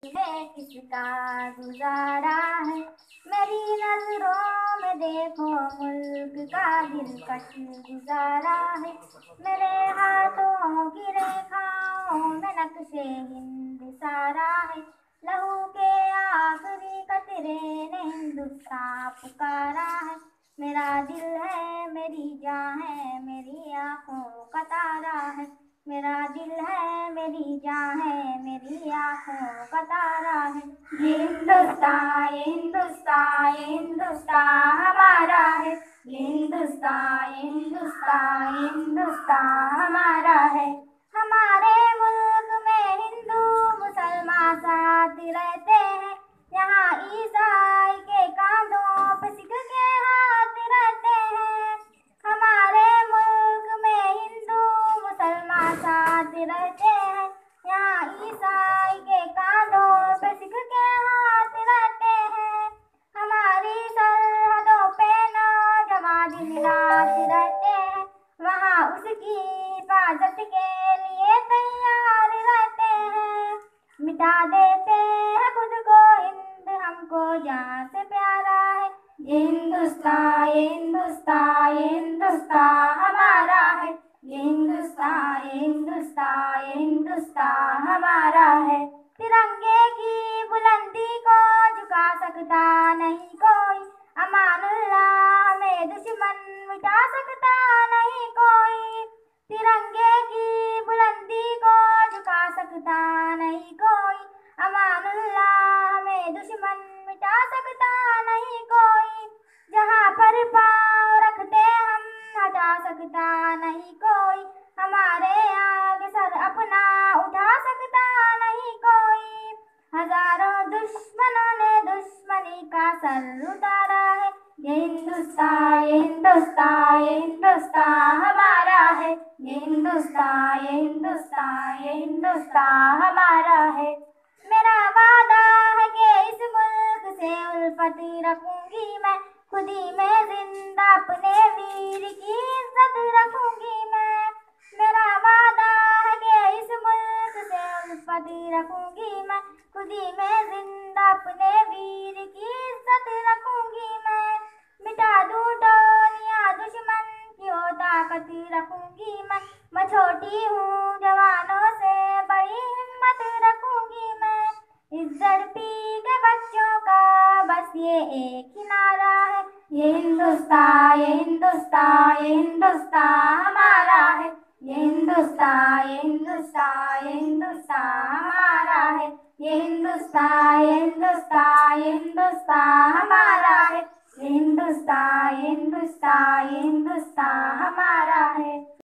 में किसका गुजारा है। मेरी नजरों में देखो मुल्क का दिलकश गुजारा है। मेरे हाथों की रेखाओं में नक्शे हिंद सारा है। लहू के आखिरी कतरे ने हिंदुस्तान पुकारा है। मेरा दिल है मेरी जान है मेरी आंखों का तारा है। मेरा दिल है मेरी जान है मेरी आंखों का तारा है। ये हिंदुस्तान ये हिंदुस्तान ये हिंदुस्तान हमारा है। ये हिंदुस्तान ये हिंदुस्तान ये हिंदुस्तान हमारा है। हमारे मुल्क में हिंदू मुसलमान साथ रहते हैं। यहाँ ईसाई के कांधों पे सिख के हाथ रहते हैं। हमारे मुल्क में हिंदू मुसलमान साथ रहते हैं। यहाँ ईसाई के कांधों पे सिख के हाथ रहते हैं। हमारी सरहदों पे नौजवान दिन रात रहते हैं। वहाँ उसकी हिफाजत के लिए तैयार रहते हैं। मिटा देते हैं खुद को हिंद हमको जान से प्यारा है। ये हिंदुस्तान ये हिंदुस्तान ये हिंदुस्तान हमारा है। ये हिंदुस्तान ये हिंदुस्तान ये हिंदुस्तान हमारा है। तिरंगे की बुलंदी को झुका सकता नहीं कोई। अमानुल्लाह हमें दुश्मन मिटा सकता नहीं कोई। तिरंगे की बुलंदी को झुका सकता नहीं कोई। अमानुल्लाह हमें दुश्मन मिटा सकता नहीं कोई। जहाँ पर पाँव रखते हम हटा सकता नहीं कोई। हमारे आगे सर अपना उठा सकता नहीं कोई। हजारों दुश्मनों ने दुश्मनी का सर उतारा है। ये हिंदुस्तान ये हिंदुस्तान ये हिंदुस्तान हमारा है। ये हिंदुस्तान ये हिंदुस्तान ये हिंदुस्तान हमारा है। मेरा वादा है कि इस मुल्क से उल्फत रखूंगी मैं। खुदी में जिंदा अपने वीर की इज्जत रखूंगी मैं। मेरा वादा है कि इस मुल्क से उल्फत रखूंगी मैं। खुदी में जिंदा अपने वीर की इज्जत रखूंगी मैं। मिटा दूं दुनिया दुश्मन की हो ताकत रखूंगी मैं छोटी हूँ जवानों से बड़ी हिम्मत रखूंगी मैं। इस धरती के बच्चों का बस ये एक ही नारा है। ये हिंदुस्तान ये हिंदुस्तान ये हिंदुस्तान हमारा है। ये हिंदुस्तान ये हिंदुस्तान ये हिंदुस्तान हमारा है। ये हिंदुस्तान ये हिंदुस्तान ये हिंदुस्तान हमारा है। ये हिंदुस्तान ये हिंदुस्तान ये हिंदुस्तान हमारा है।